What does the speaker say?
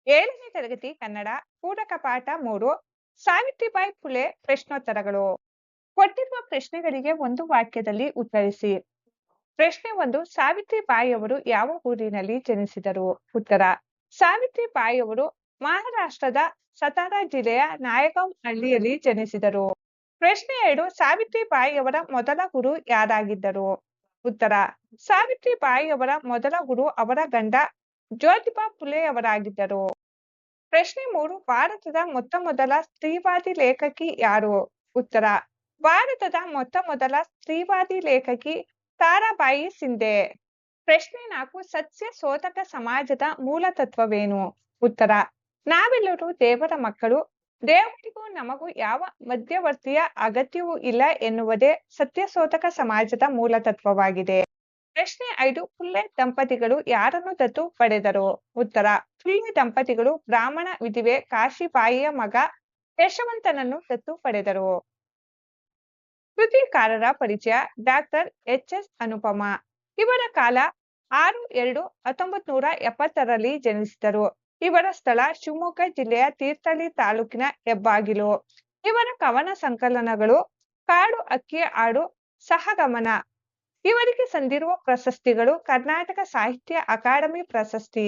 7ನೇ ತರಗತಿ ಕನ್ನಡ ಪೂರಕ ಪಾಠ 3 ಸಾವಿತ್ರಿಬಾಯಿ ಫುಲೆ ಪ್ರಶ್ನೋತ್ತರಗಳು. ಕೊಟ್ಟಿರುವ ಪ್ರಶ್ನೆಗಳಿಗೆ ಒಂದು ವಾಕ್ಯದಲ್ಲಿ ಉತ್ತರಿಸಿ. ಪ್ರಶ್ನೆ 1 ಸಾವಿತ್ರಿಬಾಯಿಯವರು ಯಾವ ಊರಿನಲ್ಲಿ ಜನಿಸಿದರು? ಉತ್ತರ ಸಾವಿತ್ರಿಬಾಯಿಯವರು ಮಹಾರಾಷ್ಟ್ರದ ಸತಾರಾ ಜಿಲ್ಲೆಯ ನಾಯಗಾಂವ್ ಹಳ್ಳಿಯಲ್ಲಿ ಜನಿಸಿದರು. ಪ್ರಶ್ನೆ 2 ಸಾವಿತ್ರಿಬಾಯಿಯವರ ಮೊದಲ ಗುರು ಯಾರಾಗಿದ್ದರು? ಉತ್ತರ ಸಾವಿತ್ರಿಬಾಯಿಯವರ ಮೊದಲ ಗುರು ಅವರ ಗಂಡ ಜ್ಯೋತಿಬಾ ಫುಲೆಯವರಾಗಿದ್ದರು. ಪ್ರಶ್ನೆ 3 ಭಾರತದ ಮೊದಲ ಸ್ತ್ರೀವಾದಿ ಲೇಖಕಿ ಯಾರು? ಉತ್ತರ ಭಾರತದ ಮೊದಲ ಸ್ತ್ರೀವಾದಿ ಲೇಖಕಿ ತಾರಾಬಾಯಿ ಸಿಂಧೆ. ಪ್ರಶ್ನೆ 4 ಸತ್ಯ ಶೋಧಕ ಸಮಾಜದ ಮೂಲ ತತ್ವವೇನು? ಉತ್ತರ ನಾವೆಲ್ಲರೂ ದೇವರ ಮಕ್ಕಳು, ದೇವರಿಗೂ ನಮಗೂ ಯಾವ ಮಧ್ಯವರ್ತಿಯ ಅಗತ್ಯವೂ ಇಲ್ಲ ಎನ್ನುವುದೇ ಸತ್ಯಶೋಧಕ ಸಮಾಜದ ಮೂಲ ತತ್ವವಾಗಿದೆ. ಪ್ರಶ್ನೆ 5 ಫುಲೆ ದಂಪತಿಗಳು ಯಾರನ್ನು ದತ್ತು ಪಡೆದರು? ಉತ್ತರ ಫುಲೆ ದಂಪತಿಗಳು ಬ್ರಾಹ್ಮಣ ವಿಧವೆ ಕಾಶಿಬಾಯಿಯ ಮಗ ಯಶವಂತನನ್ನು ದತ್ತು ಪಡೆದರು. ಕೃತಿಕಾರರ ಪರಿಚಯ. ಡಾಕ್ಟರ್ ಎಚ್.ಎಸ್. ಅನುಪಮ. ಇವರ ಕಾಲ 6/2/1970ರಲ್ಲಿ ಜನಿಸಿದರು. ಇವರ ಸ್ಥಳ ಶಿವಮೊಗ್ಗ ಜಿಲ್ಲೆಯ ತೀರ್ಥಹಳ್ಳಿ ತಾಲೂಕಿನ ಹೆಬ್ಬಾಗಿಲು. ಇವರ ಕವನ ಸಂಕಲನಗಳು ಕಾಡು ಅಕ್ಕಿಯ ಹಾಡು, ಸಹಗಮನ. ಇವರಿಗೆ ಸಂದಿರುವ ಪ್ರಶಸ್ತಿಗಳು ಕರ್ನಾಟಕ ಸಾಹಿತ್ಯ ಅಕಾಡೆಮಿ ಪ್ರಶಸ್ತಿ.